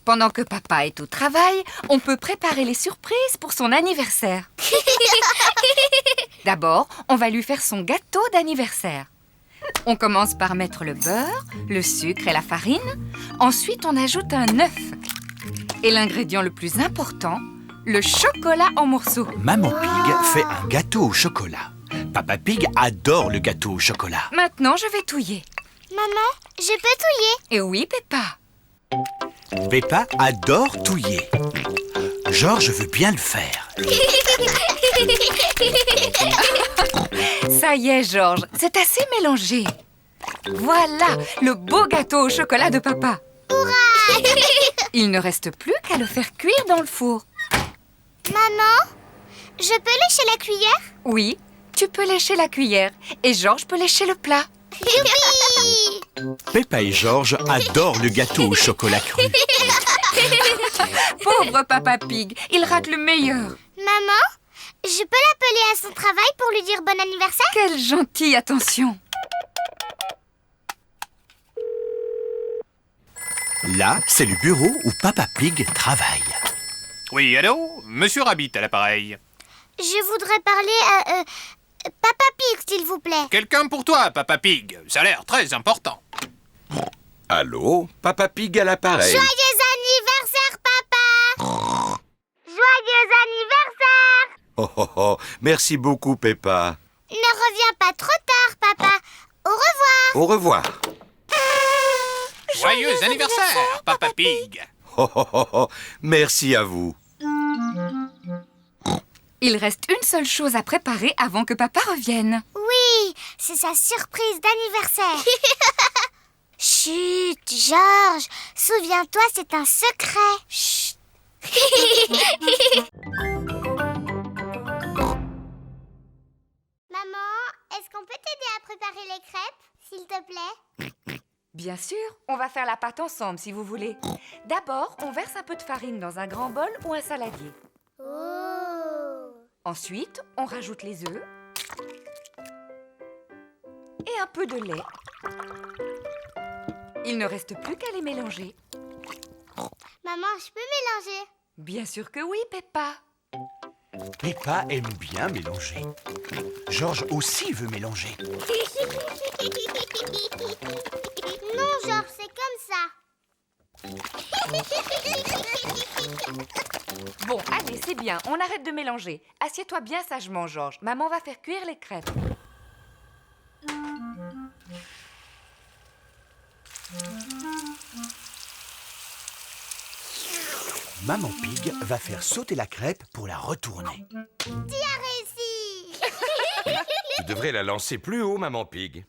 Pendant que papa est au travail, on peut préparer les surprises pour son anniversaire. D'abord, on va lui faire son gâteau d'anniversaire. On commence par mettre le beurre, le sucre et la farine. Ensuite, on ajoute un œuf. Et l'ingrédient le plus important, le chocolat en morceaux. Maman Pig fait un gâteau au chocolat. Papa Pig adore le gâteau au chocolat. Maintenant, je vais touiller. Maman, je peux touiller? Et oui, Peppa. Peppa adore touiller. Georges veut bien le faire. Ça y est, Georges, c'est assez mélangé. Voilà, le beau gâteau au chocolat de papa. Hurrah! Il ne reste plus qu'à le faire cuire dans le four. Maman, je peux lécher la cuillère? Oui, tu peux lécher la cuillère et Georges peut lécher le plat. Youpi! Peppa et Georges adorent le gâteau au chocolat cru. Pauvre Papa Pig, il rate le meilleur. Maman, je peux l'appeler à son travail pour lui dire bon anniversaire? Quelle gentille attention. Là, c'est le bureau où Papa Pig travaille. Oui, allô? Monsieur Rabbit à l'appareil. Je voudrais parler à Papa Pig, s'il vous plaît. Quelqu'un pour toi, Papa Pig. Ça a l'air très important. Allô, Papa Pig à l'appareil. Joyeux anniversaire, papa! Joyeux anniversaire! Oh, oh, oh, merci beaucoup, Peppa. Ne reviens pas trop tard, papa. Au revoir. Au revoir. Joyeux anniversaire, Papa Pig. Oh, oh, oh, oh, merci à vous. Il reste une seule chose à préparer avant que papa revienne. Oui, c'est sa surprise d'anniversaire. Chut, Georges, souviens-toi, c'est un secret. Chut. Maman, est-ce qu'on peut t'aider à préparer les crêpes, s'il te plaît? Bien sûr, on va faire la pâte ensemble si vous voulez. D'abord, on verse un peu de farine dans un grand bol ou un saladier. Oh. Ensuite, on rajoute les œufs et un peu de lait. Il ne reste plus qu'à les mélanger. Maman, je peux mélanger? Bien sûr que oui, Peppa. Peppa aime bien mélanger. Georges aussi veut mélanger. Non, Georges, c'est comme ça. Bon, allez, c'est bien, on arrête de mélanger. Assieds-toi bien sagement, Georges. Maman va faire cuire les crêpes. Maman Pig va faire sauter la crêpe pour la retourner. Tu as réussi. Tu devrais la lancer plus haut, Maman Pig.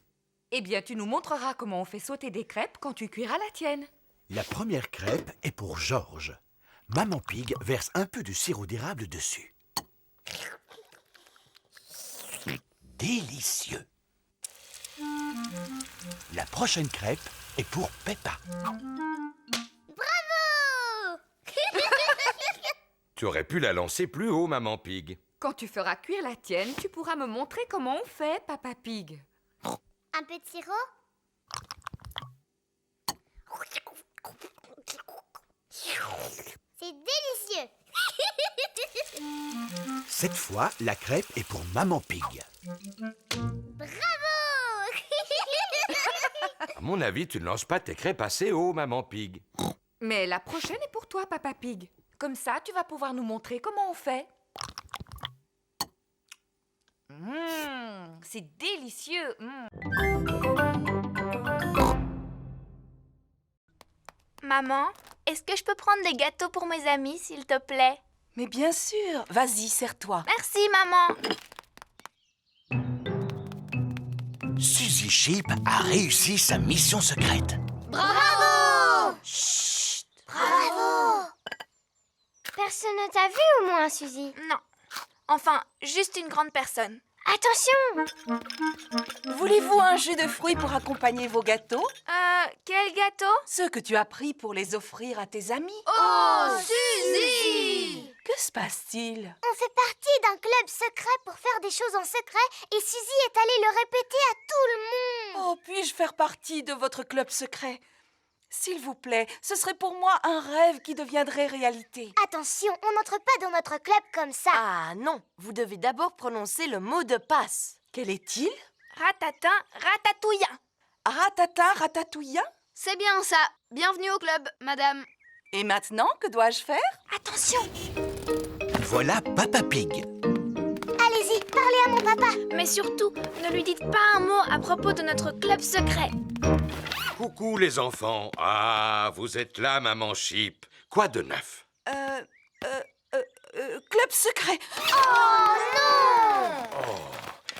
Eh bien, tu nous montreras comment on fait sauter des crêpes quand tu cuiras la tienne. La première crêpe est pour Georges. Maman Pig verse un peu de sirop d'érable dessus. Délicieux! La prochaine crêpe est pour Peppa. Bravo. Tu aurais pu la lancer plus haut, Maman Pig. Quand tu feras cuire la tienne, tu pourras me montrer comment on fait, Papa Pig. Un peu de sirop? C'est délicieux. Cette fois, la crêpe est pour Maman Pig. Bravo. À mon avis, tu ne lances pas tes crêpes assez haut, Maman Pig. Mais la prochaine est pour toi, Papa Pig. Comme ça, tu vas pouvoir nous montrer comment on fait. C'est délicieux. Maman, est-ce que je peux prendre des gâteaux pour mes amis, s'il te plaît? Mais bien sûr, vas-y, serre-toi. Merci, maman. Suzy Sheep a réussi sa mission secrète. Bravo. Chut. Bravo. Personne ne t'a vu au moins, Suzy? Non. Enfin, juste une grande personne. Attention. Voulez-vous un jus de fruits pour accompagner vos gâteaux? Quel gâteau? Ceux que tu as pris pour les offrir à tes amis. Oh, Suzy! Que se passe-t-il? On fait partie d'un club secret pour faire des choses en secret et Suzy est allée le répéter à tout le monde. Oh, puis-je faire partie de votre club secret? S'il vous plaît, ce serait pour moi un rêve qui deviendrait réalité. Attention, on n'entre pas dans notre club comme ça. Ah non, vous devez d'abord prononcer le mot de passe. Quel est-il? Ratatin, ratatouillant. Ratatin, ratatouillant? C'est bien ça. Bienvenue au club, madame. Et maintenant, que dois-je faire? Attention. Voilà Papa Pig. Allez-y, parlez à mon papa. Mais surtout, ne lui dites pas un mot à propos de notre club secret. Coucou les enfants. Ah, vous êtes là, maman Chip. Quoi de neuf? Club secret. Oh non!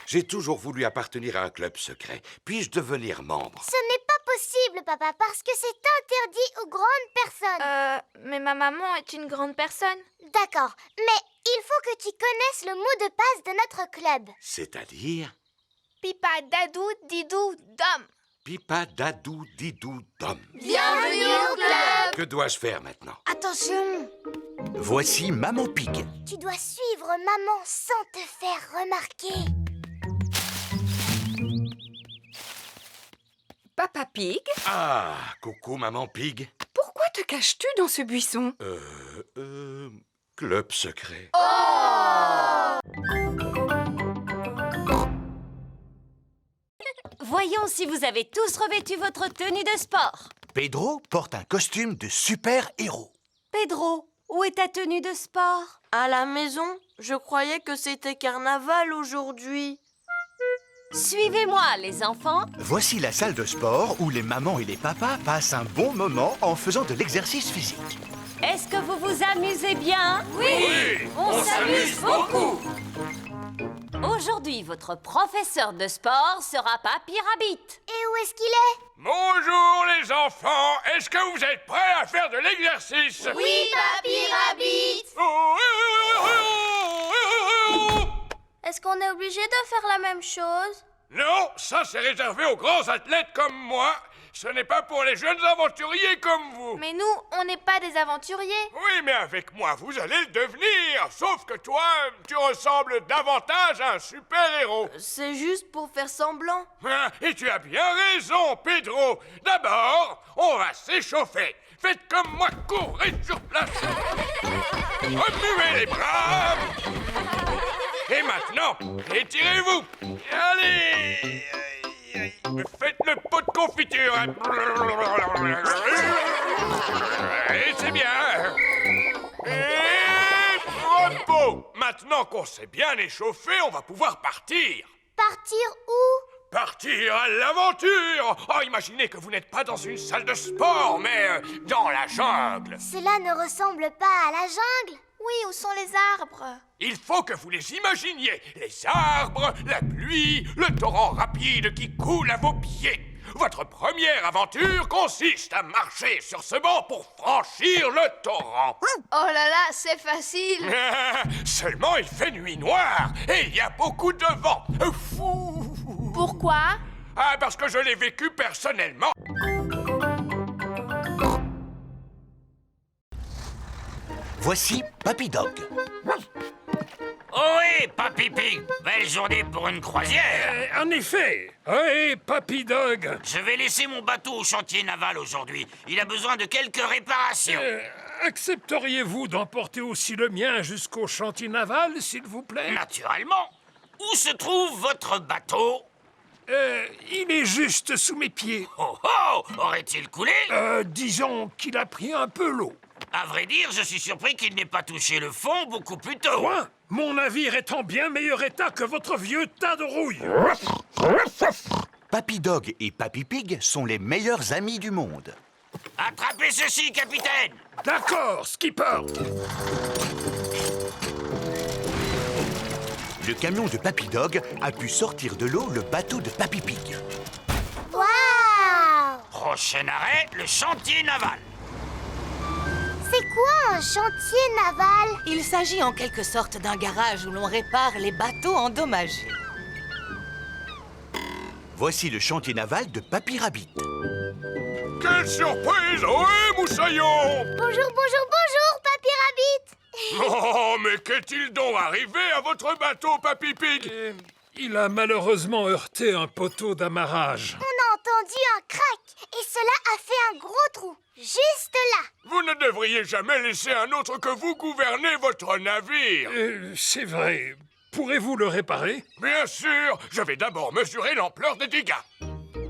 J'ai toujours voulu appartenir à un club secret. Puis-je devenir membre? Ce n'est pas possible, papa, parce que c'est interdit aux grandes personnes. Mais ma maman est une grande personne. D'accord, mais il faut que tu connaisses le mot de passe de notre club. C'est-à-dire Pipa, dadou, didou, dom. Pipa, dadou, didou, dom. Bienvenue au club. Que dois-je faire maintenant? Attention! Voici Maman Pig. Tu dois suivre maman sans te faire remarquer. Papa Pig, Ah, coucou maman Pig. pourquoi te caches-tu dans ce buisson? Club secret. Voyons si vous avez tous revêtu votre tenue de sport. Pedro porte un costume de super-héros. Pedro, où est ta tenue de sport? À la maison, je croyais que c'était carnaval aujourd'hui. Suivez-moi, les enfants. Voici la salle de sport où les mamans et les papas passent un bon moment en faisant de l'exercice physique. Est-ce que vous vous amusez bien? Oui, on s'amuse beaucoup. Aujourd'hui, votre professeur de sport sera Papy Rabbit. Et où est-ce qu'il est? Bonjour les enfants, est-ce que vous êtes prêts à faire de l'exercice? Oui, Papy Rabbit. Est-ce qu'on est obligé de faire la même chose? Non, ça c'est réservé aux grands athlètes comme moi. Ce n'est pas pour les jeunes aventuriers comme vous. Mais nous, on n'est pas des aventuriers. Oui, mais avec moi, vous allez le devenir. Sauf que toi, tu ressembles davantage à un super-héros. C'est juste pour faire semblant. Ah, et tu as bien raison, Pedro. D'abord, on va s'échauffer. Faites comme moi, courez sur place. Remuez les bras. Et maintenant, étirez-vous. Allez. Faites le pot de confiture. Et c'est bien. Et repos. Maintenant qu'on s'est bien échauffé, on va pouvoir partir. Partir où? Partir à l'aventure. Oh, imaginez que vous n'êtes pas dans une salle de sport, mais dans la jungle. Cela ne ressemble pas à la jungle. Oui, où sont les arbres? Il faut que vous les imaginiez. Les arbres, la pluie, le torrent rapide qui coule à vos pieds. Votre première aventure consiste à marcher sur ce banc pour franchir le torrent. Oh là là, c'est facile. Seulement, il fait nuit noire et il y a beaucoup de vent. Fou. Pourquoi? Ah, parce que je l'ai vécu personnellement. Voici Papy Dog. Oui, Papy Pig, belle journée pour une croisière. En effet. Oui, Papy Dog. Je vais laisser mon bateau au chantier naval aujourd'hui. Il a besoin de quelques réparations. Accepteriez-vous d'emporter aussi le mien jusqu'au chantier naval, s'il vous plaît? Naturellement. Où se trouve votre bateau? Il est juste sous mes pieds. Oh oh! Aurait-il coulé? Disons qu'il a pris un peu l'eau. À vrai dire, je suis surpris qu'il n'ait pas touché le fond beaucoup plus tôt. Quoi? Mon navire est en bien meilleur état que votre vieux tas de rouille. Papy Dog et Papy Pig sont les meilleurs amis du monde. Attrapez ceci, capitaine! D'accord, skipper. Le camion de Papy Dog a pu sortir de l'eau le bateau de Papy Pig. Waouh! Prochain arrêt, le chantier naval. C'est quoi un chantier naval? Il s'agit en quelque sorte d'un garage où l'on répare les bateaux endommagés. Voici le chantier naval de Papy Rabbit. Quelle surprise! Oui, moussaillon! Bonjour, Papy Rabbit! Oh, mais qu'est-il donc arrivé à votre bateau, Papy Pig? Il a malheureusement heurté un poteau d'amarrage. On a entendu un crack et cela a fait un gros trou, juste là. Vous ne devriez jamais laisser un autre que vous gouverner votre navire. C'est vrai. Pourrez-vous le réparer? Bien sûr, je vais d'abord mesurer l'ampleur des dégâts.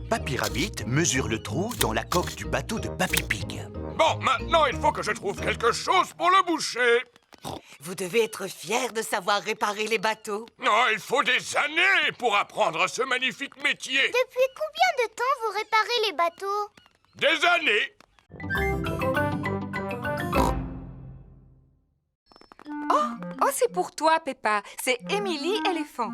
Papy Rabbit mesure le trou dans la coque du bateau de Papy Pig. Bon, maintenant, il faut que je trouve quelque chose pour le boucher. Vous devez être fier de savoir réparer les bateaux. Non, il faut des années pour apprendre ce magnifique métier. Depuis combien de temps vous réparez les bateaux? Des années. Oh, c'est pour toi, Peppa. C'est Émilie éléphant.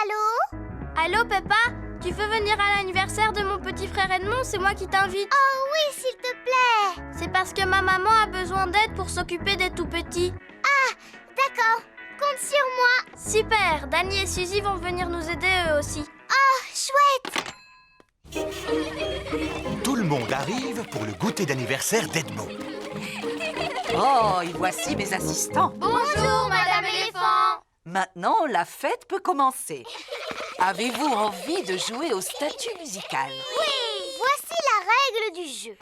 Allô? Allô, Peppa? Tu veux venir à l'anniversaire de mon petit frère Edmond? C'est moi qui t'invite. Oh oui, s'il te plaît. C'est parce que ma maman a besoin d'aide pour s'occuper des tout-petits. Ah, d'accord. Compte sur moi. Super! Danny et Suzy vont venir nous aider eux aussi. Oh, chouette. Tout le monde arrive pour le goûter d'anniversaire d'Edmond. Oh, et voici mes assistants. Bonjour, Madame Éléphant! Maintenant, la fête peut commencer. Avez-vous envie de jouer au statut musical? Oui, voici la règle du jeu.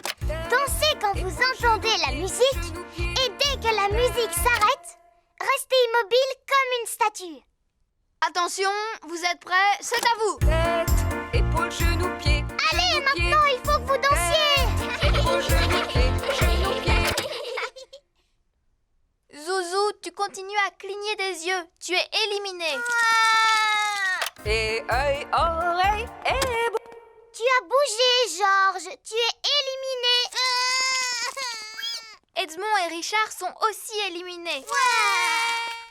Dansez quand vous entendez la musique et dès que la musique s'arrête, restez immobile comme une statue. Attention, vous êtes prêts? C'est à vous! Tête, épaules, genoux, pieds. Allez, maintenant, il faut que vous dansiez. Épaules, genoux, pieds, genoux, pieds. Zouzou, tu continues à cligner des yeux. Tu es éliminé. Et œil, oreille, et bouche. Tu as bougé, Georges. Tu es éliminé. Edmond et Richard sont aussi éliminés.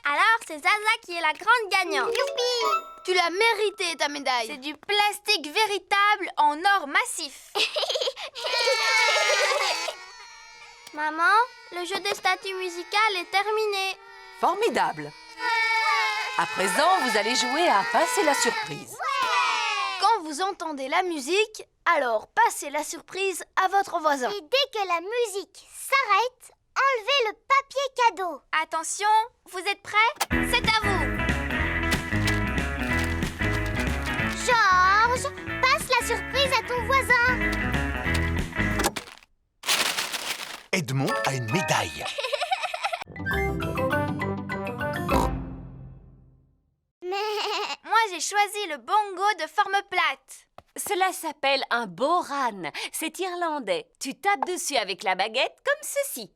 Alors, c'est Zaza qui est la grande gagnante. Youpi. Tu l'as mérité, ta médaille. C'est du plastique véritable en or massif. Maman, le jeu des statues musicales est terminé. Formidable. À présent, vous allez jouer à passer la surprise. Quand vous entendez la musique, alors passez la surprise à votre voisin. Et dès que la musique s'arrête, enlevez le papier cadeau. Attention, vous êtes prêts? C'est à vous. Georges, passe la surprise à ton voisin. Edmond a une médaille. Moi, j'ai choisi le bongo de forme plate. Cela s'appelle un boran. C'est irlandais. Tu tapes dessus avec la baguette comme ceci.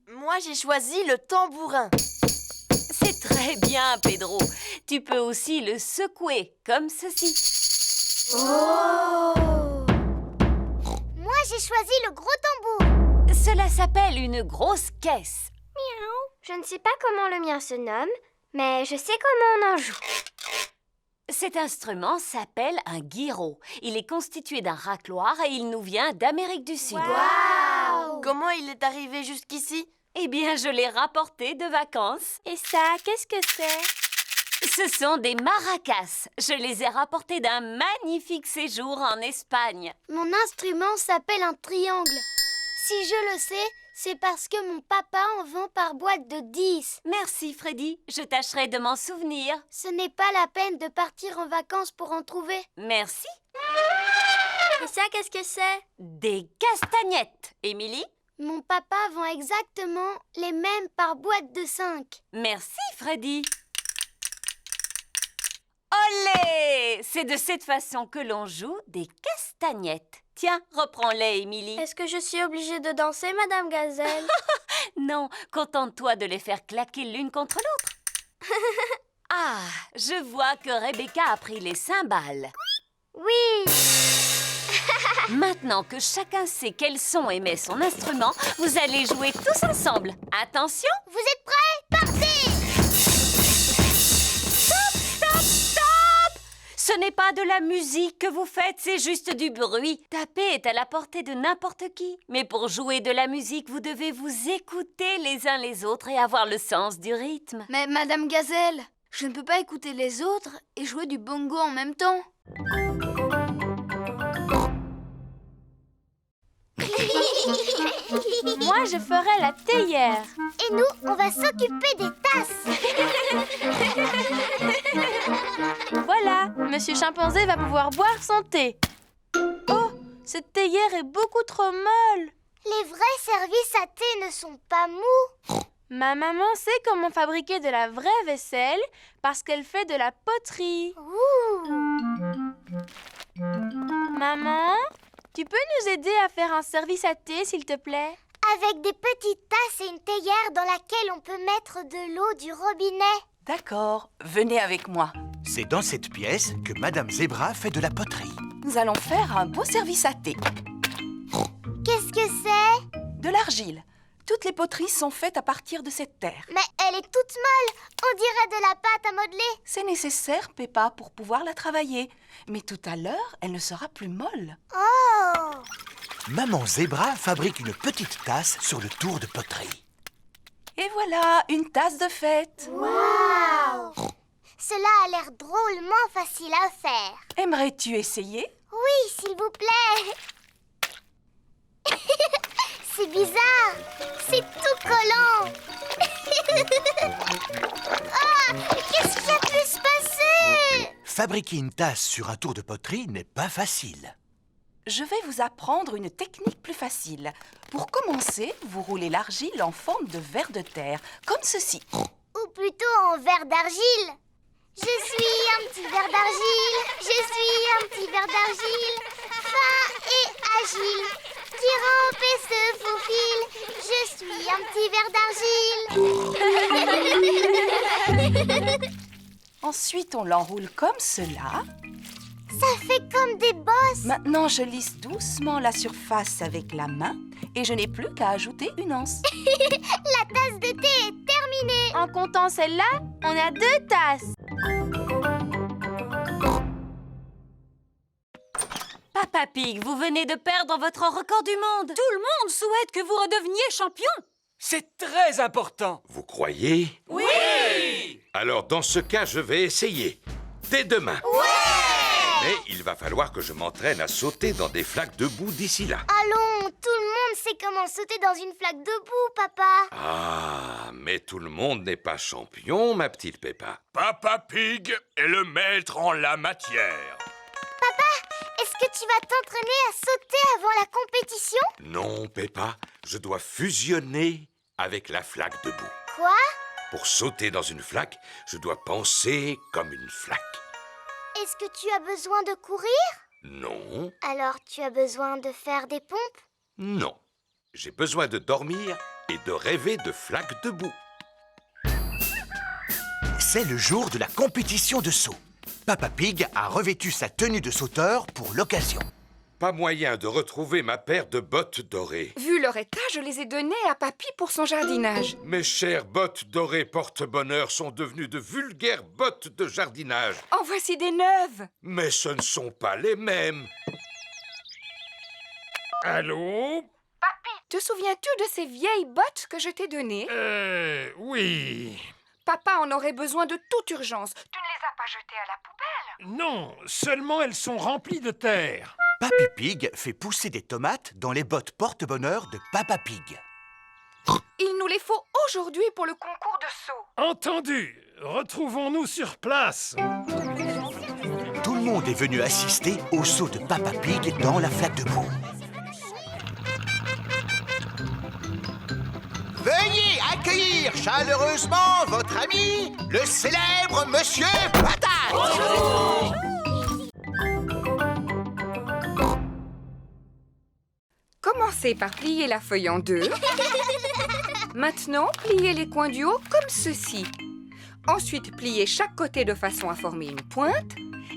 Moi, j'ai choisi le tambourin. C'est très bien, Pedro. Tu peux aussi le secouer comme ceci. Oh! Moi, j'ai choisi le gros tambour. Cela s'appelle une grosse caisse. Miaou. Je ne sais pas comment le mien se nomme, mais je sais comment on en joue. Cet instrument s'appelle un guiro. Il est constitué d'un racloir et il nous vient d'Amérique du Sud. Wow. Comment il est arrivé jusqu'ici? Eh bien, je l'ai rapporté de vacances. Et ça, qu'est-ce que c'est? Ce sont des maracas. Je les ai rapportés d'un magnifique séjour en Espagne. Mon instrument s'appelle un triangle. Si je le sais, c'est parce que mon papa en vend par boîte de 10. Merci, Freddy. Je tâcherai de m'en souvenir. Ce n'est pas la peine de partir en vacances pour en trouver. Merci. Et ça, qu'est-ce que c'est? Des castagnettes. Émilie? Mon papa vend exactement les mêmes par boîte de 5. Merci, Freddy. Olé! C'est de cette façon que l'on joue des castagnettes. Tiens, reprends-les, Émilie. Est-ce que je suis obligée de danser, Madame Gazelle? Non, contente-toi de les faire claquer l'une contre l'autre. Ah, je vois que Rebecca a pris les cymbales. Oui! Maintenant que chacun sait quel son émet son instrument, vous allez jouer tous ensemble. Attention! Vous êtes prêts? Partez! Stop, stop, stop! Ce n'est pas de la musique que vous faites, c'est juste du bruit. Taper est à la portée de n'importe qui. Mais pour jouer de la musique, vous devez vous écouter les uns les autres et avoir le sens du rythme. Mais Madame Gazelle, je ne peux pas écouter les autres et jouer du bongo en même temps. Moi, je ferai la théière. Et nous, on va s'occuper des tasses. Voilà, Monsieur Chimpanzé va pouvoir boire son thé. Oh, Cette théière est beaucoup trop molle. Les vrais services à thé ne sont pas mous. Ma maman sait comment fabriquer de la vraie vaisselle parce qu'elle fait de la poterie. Maman, tu peux nous aider à faire un service à thé, s'il te plaît? Avec des petites tasses et une théière dans laquelle on peut mettre de l'eau du robinet. D'accord, venez avec moi. C'est dans cette pièce que Madame Zebra fait de la poterie. Nous allons faire un beau service à thé. Qu'est-ce que c'est? De l'argile. Toutes les poteries sont faites à partir de cette terre. Mais elle est toute molle. On dirait de la pâte à modeler. C'est nécessaire, Peppa, pour pouvoir la travailler. Mais tout à l'heure, elle ne sera plus molle. Oh! Maman Zebra fabrique une petite tasse sur le tour de poterie. Et voilà, une tasse de fête. Waouh! Cela a l'air drôlement facile à faire. Aimerais-tu essayer? Oui, s'il vous plaît. C'est bizarre. C'est tout collant. Ah! Qu'est-ce qui a pu se passer? Fabriquer une tasse sur un tour de poterie n'est pas facile. Je vais vous apprendre une technique plus facile. Pour commencer, vous roulez l'argile en forme de ver de terre, comme ceci. Ou plutôt en verre d'argile. Je suis un petit ver d'argile. Je suis un petit ver d'argile. Fin et agile. Qui rampe et se faufile. Je suis un petit ver d'argile. Ensuite, on l'enroule comme cela. Ça fait comme des bosses. Maintenant, je lisse doucement la surface avec la main et je n'ai plus qu'à ajouter une anse. La tasse de thé est terminée. En comptant celle-là, on a 2 tasses. Papa Pig, vous venez de perdre votre record du monde. Tout le monde souhaite que vous redeveniez champion. C'est très important. Vous croyez? Oui! Alors, dans ce cas, je vais essayer. Dès demain. Ouais! Mais il va falloir que je m'entraîne à sauter dans des flaques de boue d'ici là. Allons, tout le monde sait comment sauter dans une flaque de boue, papa. Ah, mais tout le monde n'est pas champion, ma petite Peppa. Papa Pig est le maître en la matière. Papa, est-ce que tu vas t'entraîner à sauter avant la compétition? Non, Peppa, je dois fusionner avec la flaque de boue. Quoi? Pour sauter dans une flaque, je dois penser comme une flaque. Est-ce que tu as besoin de courir? Non, Alors tu as besoin de faire des pompes? non. J'ai besoin de dormir et de rêver de flaques de boue. C'est le jour de la compétition de saut. Papa Pig a revêtu sa tenue de sauteur pour l'occasion. Pas moyen de retrouver ma paire de bottes dorées. Vu leur état, je les ai données à Papy pour son jardinage. Mes chères bottes dorées porte-bonheur sont devenues de vulgaires bottes de jardinage. En voici des neuves. Mais ce ne sont pas les mêmes. Allô? Papy, te souviens-tu de ces vieilles bottes que je t'ai données? Oui. Papa en aurait besoin de toute urgence. Tu ne les as pas jetées à la poubelle? Non, seulement elles sont remplies de terre. Papy Pig fait pousser des tomates dans les bottes porte-bonheur de Papa Pig. Il nous les faut aujourd'hui pour le concours de saut. Entendu. Retrouvons-nous sur place. Tout le monde est venu assister au saut de Papa Pig dans la flaque de boue. Veuillez accueillir chaleureusement votre ami, le célèbre Monsieur Patate. Bonjour. Commencez par plier la feuille en deux. Maintenant, pliez les coins du haut comme ceci. Ensuite, pliez chaque côté de façon à former une pointe.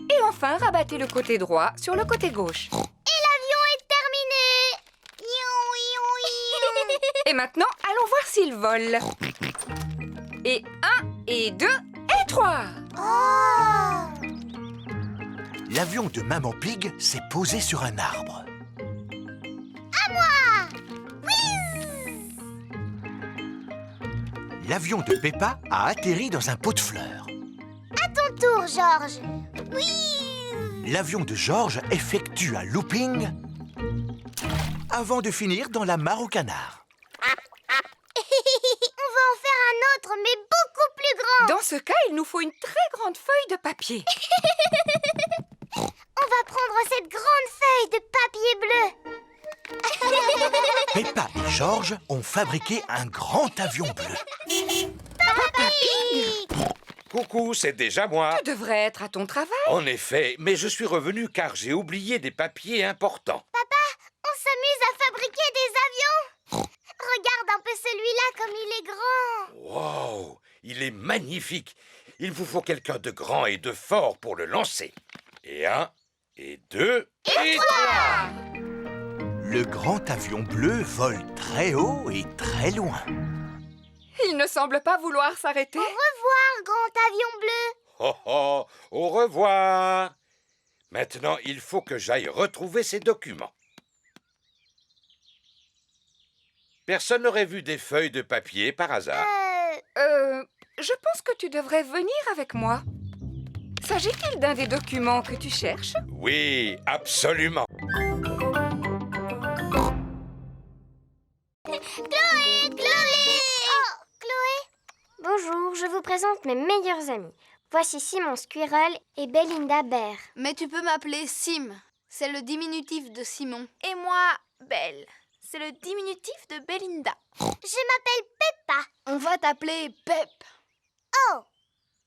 Et enfin, rabattez le côté droit sur le côté gauche. Et l'avion est terminé. Et maintenant, allons voir s'il vole. Et 1, et 2, et 3. Oh! L'avion de Maman Pig s'est posé sur un arbre. À moi! L'avion de Peppa a atterri dans un pot de fleurs. À ton tour, Georges. L'avion de Georges effectue un looping avant de finir dans la mare au canard. On va en faire un autre, mais beaucoup plus grand. Dans ce cas, il nous faut une très grande feuille de papier. On va va prendre cette grande feuille de papier bleu. Peppa et Georges ont fabriqué un grand avion bleu. Papa Pig! Coucou, c'est déjà moi. Tu devrais être à ton travail. En effet, mais je suis revenu car j'ai oublié des papiers importants. Papa, on s'amuse à fabriquer des avions. Regarde un peu celui-là comme il est grand. Wow, il est magnifique. Il vous faut quelqu'un de grand et de fort pour le lancer. Et 1, et 2, et 3. Le grand avion bleu vole très haut et très loin. Il ne semble pas vouloir s'arrêter. Au revoir, grand avion bleu. Oh oh, au revoir. Maintenant, il faut que j'aille retrouver ces documents. Personne n'aurait vu des feuilles de papier par hasard? Je pense que tu devrais venir avec moi. S'agit-il d'un des documents que tu cherches? Oui, absolument. Chloé! Oh, Chloé! Bonjour, je vous présente mes meilleurs amis. Voici Simon Squirrel et Belinda Bear. Mais tu peux m'appeler Sim. C'est le diminutif de Simon. Et moi, Belle. C'est le diminutif de Belinda. Je m'appelle Peppa. On va t'appeler Pep. Oh!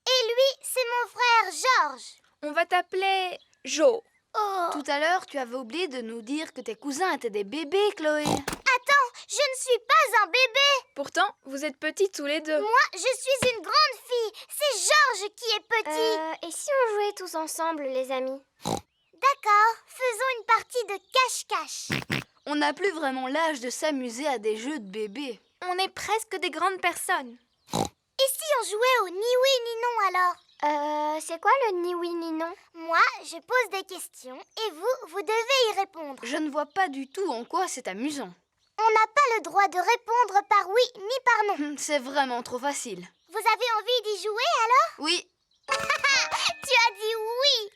Et lui, c'est mon frère Georges. On va t'appeler Jo. Oh! Tout à l'heure, tu avais oublié de nous dire que tes cousins étaient des bébés, Chloé. Attends, je ne suis pas un bébé. Pourtant, vous êtes petits tous les deux. Moi, je suis une grande fille. C'est Georges qui est petit. Et si on jouait tous ensemble, les amis? D'accord, faisons une partie de cache-cache. On n'a plus vraiment l'âge de s'amuser à des jeux de bébés. On est presque des grandes personnes. Et si on jouait au ni oui ni non alors? C'est quoi le ni oui ni non? Moi, je pose des questions et vous devez y répondre. Je ne vois pas du tout en quoi c'est amusant. On n'a pas le droit de répondre par oui ni par non. C'est vraiment trop facile. Vous avez envie d'y jouer alors? Oui. Tu as dit oui.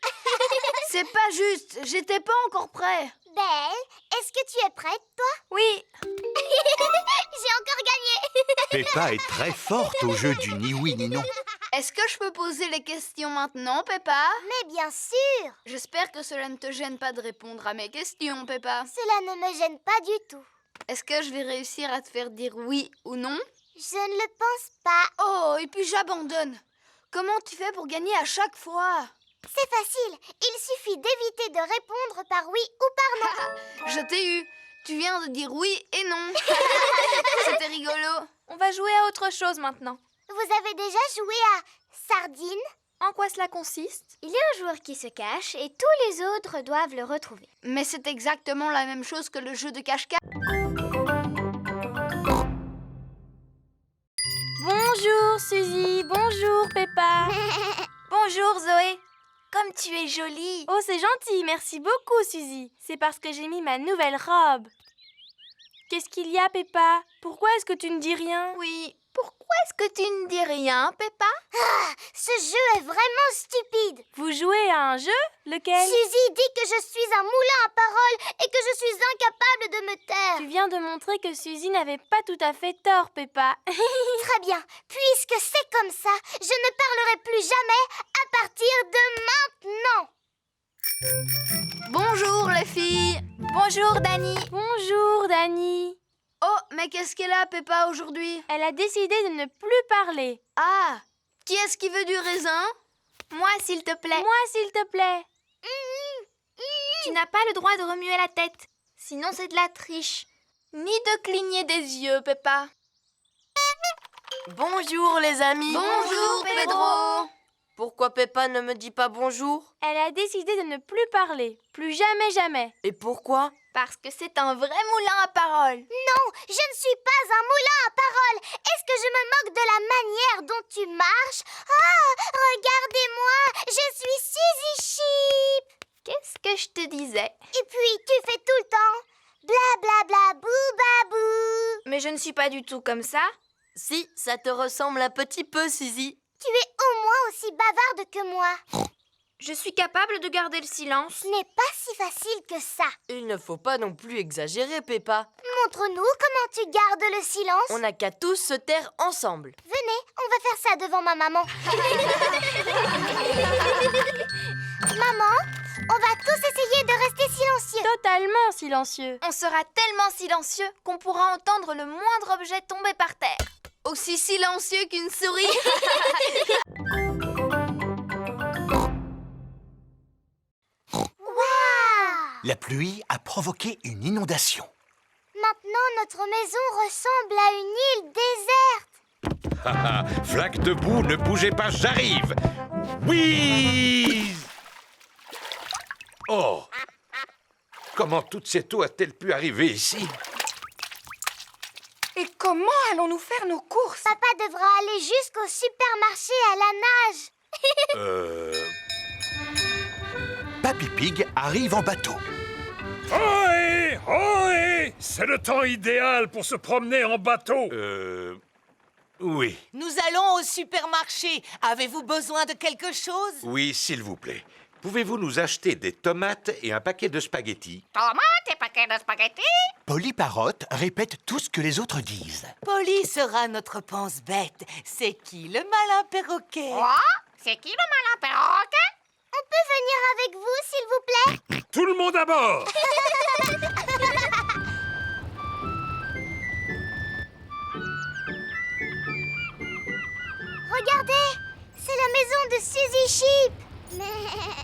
C'est pas juste, j'étais pas encore prêt. Belle, est-ce que tu es prête, toi? Oui. J'ai encore gagné. Peppa est très forte au jeu du ni oui ni non. Est-ce que je peux poser les questions maintenant, Peppa? Mais bien sûr. J'espère que cela ne te gêne pas de répondre à mes questions, Peppa. Cela ne me gêne pas du tout. Est-ce que je vais réussir à te faire dire oui ou non? Je ne le pense pas. Oh, et puis j'abandonne. Comment tu fais pour gagner à chaque fois? C'est facile. Il suffit d'éviter de répondre par oui ou par non. Je t'ai eu. Tu viens de dire oui et non. C'était rigolo. On va jouer à autre chose maintenant. Vous avez déjà joué à Sardine? En quoi cela consiste? Il y a un joueur qui se cache et tous les autres doivent le retrouver. Mais c'est exactement la même chose que le jeu de cache-cache. Bonjour Suzy, bonjour Peppa. Bonjour Zoé. Comme tu es jolie. Oh, c'est gentil, merci beaucoup Suzy. C'est parce que j'ai mis ma nouvelle robe. Qu'est-ce qu'il y a, Peppa? Pourquoi est-ce que tu ne dis rien? Oui, pourquoi est-ce que tu ne dis rien, Peppa? Ah, ce jeu est vraiment stupide. Vous jouez à un jeu? Lequel? Suzy dit que je suis un moulin à paroles et que je suis incapable de me taire. Tu viens de montrer que Suzy n'avait pas tout à fait tort, Peppa. Très bien. Puisque c'est comme ça, je ne parlerai plus jamais à partir de maintenant. Bonjour les filles. Bonjour Dani. Bonjour Dani. Oh, mais qu'est-ce qu'elle a, Peppa, aujourd'hui? Elle a décidé de ne plus parler. Ah, qui est-ce qui veut du raisin? Moi, s'il te plaît. Moi, s'il te plaît. Tu n'as pas le droit de remuer la tête. Sinon, c'est de la triche. Ni de cligner des yeux, Peppa. Bonjour les amis. Bonjour, Pedro. Pourquoi Peppa ne me dit pas bonjour? Elle a décidé de ne plus parler. Plus jamais, jamais. Et pourquoi? Parce que c'est un vrai moulin à paroles. Non, je ne suis pas un moulin à paroles. Est-ce que je me moque de la manière dont tu marches? Oh, regardez-moi, je suis Suzy Sheep. Qu'est-ce que je te disais? Et puis, tu fais tout le temps bla bla bla bou babou. Mais je ne suis pas du tout comme ça. Si, ça te ressemble un petit peu, Suzy. Tu es au moins aussi bavarde que moi. Je suis capable de garder le silence. Ce n'est pas si facile que ça. Il ne faut pas non plus exagérer, Peppa. Montre-nous comment tu gardes le silence. On n'a qu'à tous se taire ensemble. Venez, on va faire ça devant ma maman. Maman, on va tous essayer de rester silencieux. Totalement silencieux. On sera tellement silencieux qu'on pourra entendre le moindre objet tomber par terre. Aussi silencieux qu'une souris. Waouh! La pluie a provoqué une inondation. Maintenant, notre maison ressemble à une île déserte. Haha, flaque de boue, ne bougez pas, j'arrive. Oui! Oh! Comment toute cette eau a-t-elle pu arriver ici? Et comment allons-nous faire nos courses? Papa devra aller jusqu'au supermarché à la nage. Papy Pig arrive en bateau. Ohé! Ohé! C'est le temps idéal pour se promener en bateau. Oui. Nous allons au supermarché. Avez-vous besoin de quelque chose? Oui, s'il vous plaît. Pouvez-vous nous acheter des tomates et un paquet de spaghettis? Tomates et paquets de spaghettis? Polly Parrot répète tout ce que les autres disent. Polly sera notre pense-bête. C'est qui le malin perroquet? Quoi? C'est qui le malin perroquet? On peut venir avec vous, s'il vous plaît? Tout le monde à bord! Regardez, c'est la maison de Suzy Sheep.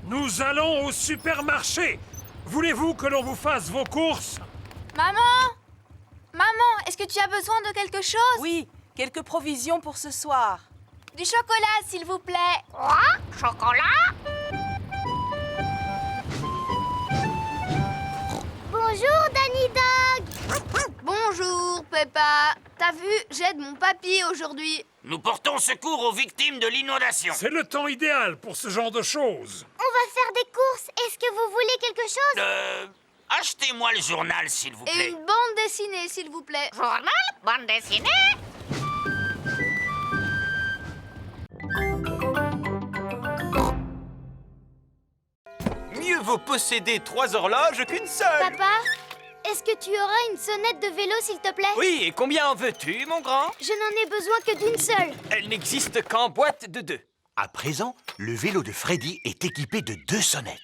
Nous allons au supermarché. Voulez-vous que l'on vous fasse vos courses? Maman! Maman, est-ce que tu as besoin de quelque chose? Oui, quelques provisions pour ce soir. Du chocolat, s'il vous plaît. Quoi? Chocolat? Bonjour, Danny Dog. Bonjour, Peppa. T'as vu, j'aide mon papy aujourd'hui. Nous portons secours aux victimes de l'inondation. C'est le temps idéal pour ce genre de choses. On va faire des courses. Est-ce que vous voulez quelque chose? Achetez-moi le journal, s'il vous Et plaît. une bande dessinée, s'il vous plaît. Journal? Bande dessinée? Mieux vaut posséder 3 horloges qu'une seule. Papa, est-ce que tu auras une sonnette de vélo, s'il te plaît? Oui, et combien en veux-tu, mon grand? Je n'en ai besoin que d'une seule. Elle n'existe qu'en boîte de 2. À présent, le vélo de Freddy est équipé de 2 sonnettes.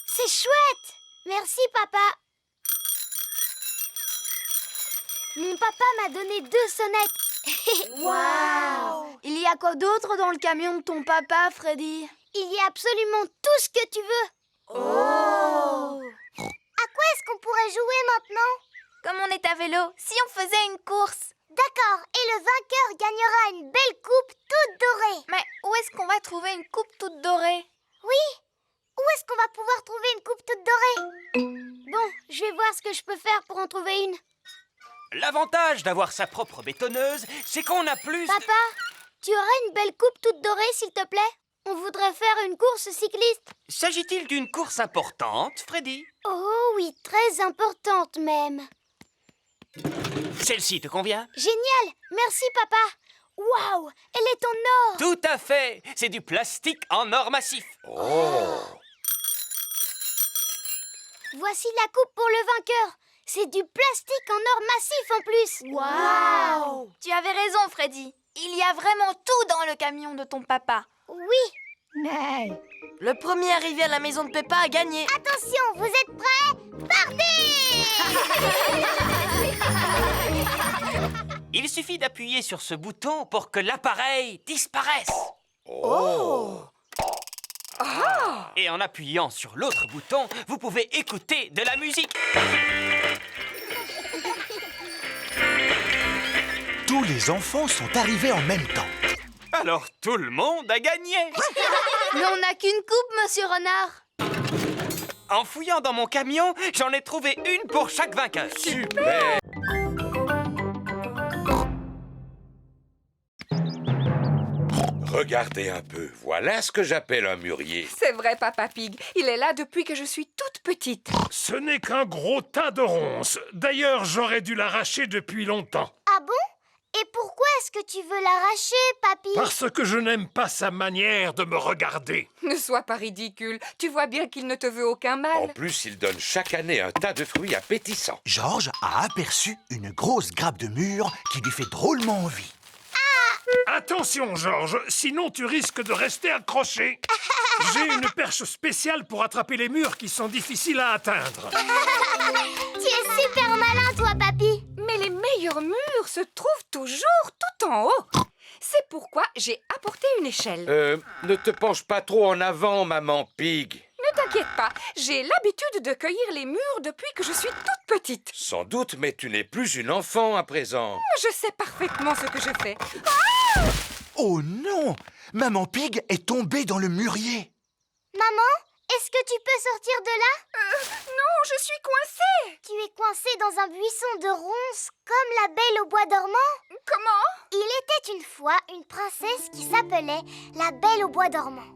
C'est chouette. Merci, papa. Mon papa m'a donné 2 sonnettes. Waouh! Il y a quoi d'autre dans le camion de ton papa, Freddy? Il y a absolument tout ce que tu veux. Oh! À quoi est-ce qu'on pourrait jouer maintenant? Comme on est à vélo, si on faisait une course. D'accord, et le vainqueur gagnera une belle coupe toute dorée. Mais où est-ce qu'on va trouver une coupe toute dorée? Oui, où est-ce qu'on va pouvoir trouver une coupe toute dorée? Bon, je vais voir ce que je peux faire pour en trouver une. L'avantage d'avoir sa propre bétonneuse, c'est qu'on a plus... Papa, tu aurais une belle coupe toute dorée, s'il te plaît? On voudrait faire une course cycliste. S'agit-il d'une course importante, Freddy? Oh oui, très importante même. Celle-ci te convient? Génial, merci papa. Waouh, elle est en or. Tout à fait. C'est du plastique en or massif. Oh! Voici la coupe pour le vainqueur. C'est du plastique en or massif en plus. Waouh! Tu avais raison, Freddy. Il y a vraiment tout dans le camion de ton papa. Oui. Mais... Le premier arrivé à la maison de Peppa a gagné. Attention, vous êtes prêts? Partez! Il suffit d'appuyer sur ce bouton pour que l'appareil disparaisse. Oh! Et en appuyant sur l'autre bouton, vous pouvez écouter de la musique. Tous les enfants sont arrivés en même temps. Alors tout le monde a gagné. Mais on n'a qu'une coupe, monsieur Renard. En fouillant dans mon camion, j'en ai trouvé une pour chaque vainqueur. Super! Regardez un peu, voilà ce que j'appelle un mûrier. C'est vrai, Papa Pig. Il est là depuis que je suis toute petite. Ce n'est qu'un gros tas de ronces. D'ailleurs, j'aurais dû l'arracher depuis longtemps. Ah bon? Et pourquoi est-ce que tu veux l'arracher, papy? Parce que je n'aime pas sa manière de me regarder. Ne sois pas ridicule. Tu vois bien qu'il ne te veut aucun mal. En plus, il donne chaque année un tas de fruits appétissants. George a aperçu une grosse grappe de mûre qui lui fait drôlement envie. Ah! Attention, Georges, sinon tu risques de rester accroché. J'ai une perche spéciale pour attraper les murs qui sont difficiles à atteindre. Tu es super malin, toi, papy. Mais les meilleurs murs se trouvent toujours tout en haut. C'est pourquoi j'ai apporté une échelle. Ne te penche pas trop en avant, maman Pig. Ne t'inquiète pas, j'ai l'habitude de cueillir les murs depuis que je suis toute petite. Sans doute, mais tu n'es plus une enfant à présent. Je sais parfaitement ce que je fais. Oh non! Maman Pig est tombée dans le mûrier. Maman, est-ce que tu peux sortir de là? Non, je suis coincée. Tu es coincée dans un buisson de ronces, comme la Belle au bois dormant. Comment? Il était une fois une princesse qui s'appelait la Belle au bois dormant.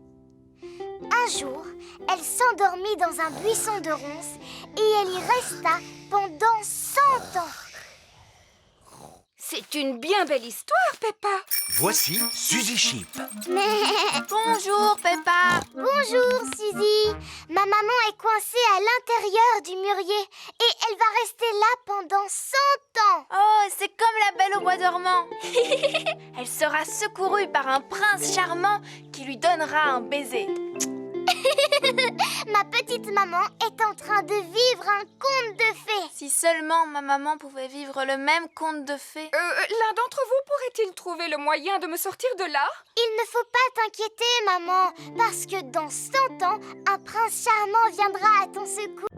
Un jour, elle s'endormit dans un buisson de ronces et elle y resta pendant 100 ans. C'est une bien belle histoire, Peppa. Voici Suzy Sheep. Bonjour, Peppa. Bonjour, Suzy. Ma maman est coincée à l'intérieur du mûrier et elle va rester là pendant 100 ans. Oh, c'est comme la Belle au bois dormant. Elle sera secourue par un prince charmant qui lui donnera un baiser. Ma petite maman est en train de vivre un conte de fées. Si seulement ma maman pouvait vivre le même conte de fées. L'un d'entre vous pourrait-il trouver le moyen de me sortir de là? Il ne faut pas t'inquiéter, maman, parce que dans 100 ans, un prince charmant viendra à ton secours.